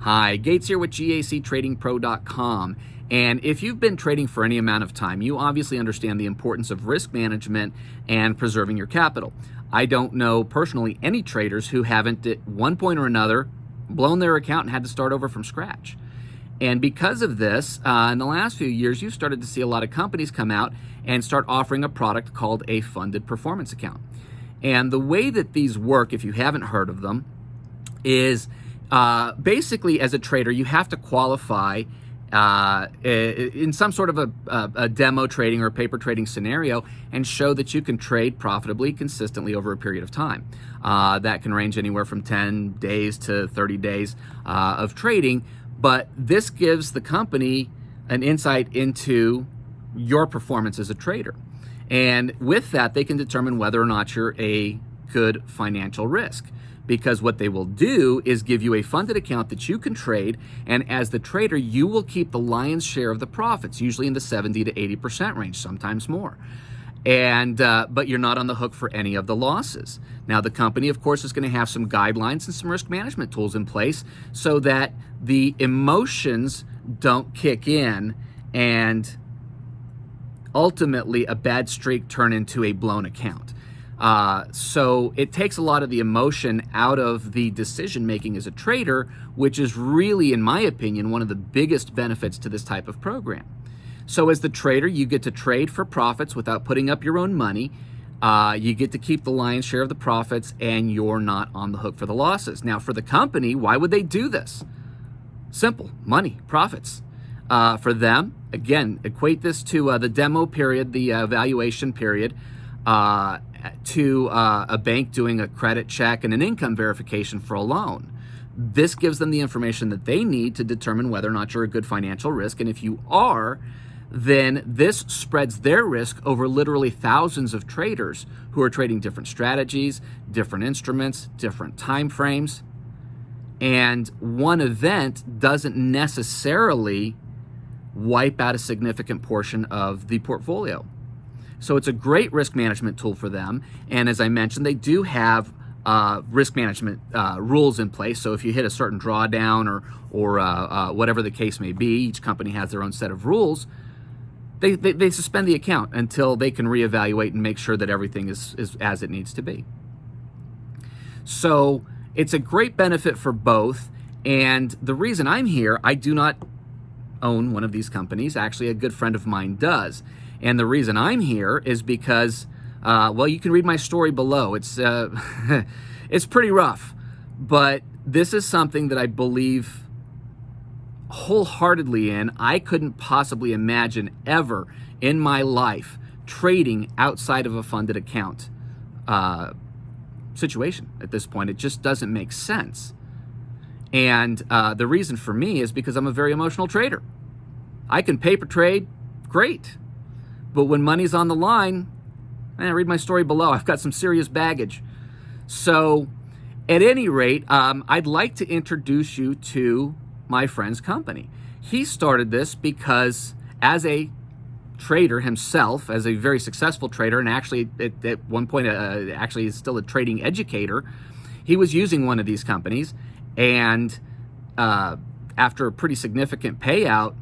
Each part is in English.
Hi, Gates here with GACTradingPro.com. And if you've been trading for any amount of time, you obviously understand the importance of risk management and preserving your capital. I don't know personally any traders who haven't at one point or another blown their account and had to start over from scratch. And because of this, in the last few years, you've started to see a lot of companies come out and start offering a product called a funded performance account. And the way that these work, if you haven't heard of them, is basically, as a trader, you have to qualify in some sort of a demo trading or paper trading scenario and show that you can trade profitably, consistently over a period of time. That can range anywhere from 10 days to 30 days of trading, but this gives the company an insight into your performance as a trader. And with that, they can determine whether or not you're a good financial risk. Because what they will do is give you a funded account that you can trade, and as the trader, you will keep the lion's share of the profits, usually in the 70 to 80% range, sometimes more. And but you're not on the hook for any of the losses. Now, the company, of course, is going to have some guidelines and some risk management tools in place so that the emotions don't kick in and ultimately a bad streak turn into a blown account. So it takes a lot of the emotion out of the decision making as a trader, which is really, in my opinion, one of the biggest benefits to this type of program. So as the trader, you get to trade for profits without putting up your own money. You get to keep the lion's share of the profits, and you're not on the hook for the losses. Now, for the company, why would they do this? Simple: money, profits. For them, again, equate this to the demo period, the evaluation period. To a bank doing a credit check and an income verification for a loan. This gives them the information that they need to determine whether or not you're a good financial risk. And if you are, then this spreads their risk over literally thousands of traders who are trading different strategies, different instruments, different time frames. And one event doesn't necessarily wipe out a significant portion of the portfolio. So it's a great risk management tool for them. And as I mentioned, they do have risk management rules in place. So if you hit a certain drawdown or whatever the case may be, each company has their own set of rules. They suspend the account until they can reevaluate and make sure that everything is as it needs to be. So it's a great benefit for both. And the reason I'm here, I do not own one of these companies. Actually, a good friend of mine does. And the reason I'm here is because, well, you can read my story below. It's it's pretty rough, but this is something that I believe wholeheartedly in. I couldn't possibly imagine ever in my life trading outside of a funded account situation at this point. It just doesn't make sense. And the reason for me is because I'm a very emotional trader. I can paper trade, great. But when money's on the line, read my story below. I've got some serious baggage. So at any rate, I'd like to introduce you to my friend's company. He started this because as a trader himself, as a very successful trader, and actually at one point actually is still a trading educator, he was using one of these companies. And after a pretty significant payout,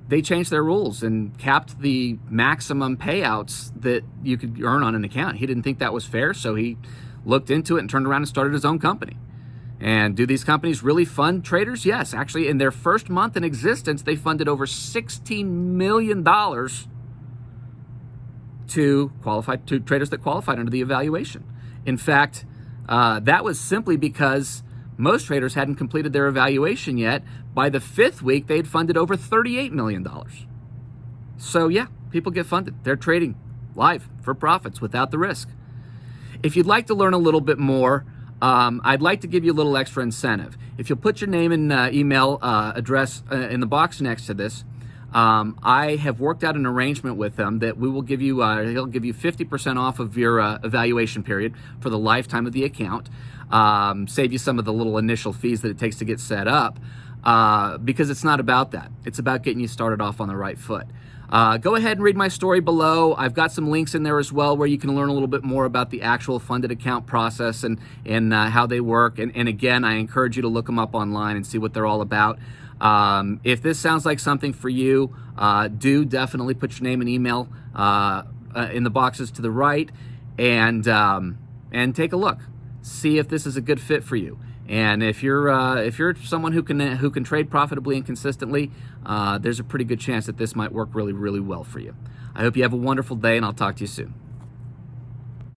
they changed their rules and capped the maximum payouts that you could earn on an account. He didn't think that was fair, so he looked into it and turned around and started his own company. And do these companies really fund traders? Yes. Actually, in their first month in existence, they funded over $16 million to traders that qualified under the evaluation. In fact, that was simply because most traders hadn't completed their evaluation yet. By the 5th week, they had funded over $38 million. So yeah, people get funded. They're trading live for profits without the risk. If you'd like to learn a little bit more, I'd like to give you a little extra incentive. If you'll put your name and email address in the box next to this, I have worked out an arrangement with them that we will give you, he'll give you 50% off of your evaluation period for the lifetime of the account. Save you some of the little initial fees that it takes to get set up, because it's not about that. It's about getting you started off on the right foot. Go ahead and read my story below. I've got some links in there as well where you can learn a little bit more about the actual funded account process and how they work. And again, I encourage you to look them up online and see what they're all about. If this sounds like something for you, do definitely put your name and email in the boxes to the right, and take a look. See if this is a good fit for you. And if you're someone who can trade profitably and consistently, there's a pretty good chance that this might work really, really well for you. I hope you have a wonderful day, and I'll talk to you soon.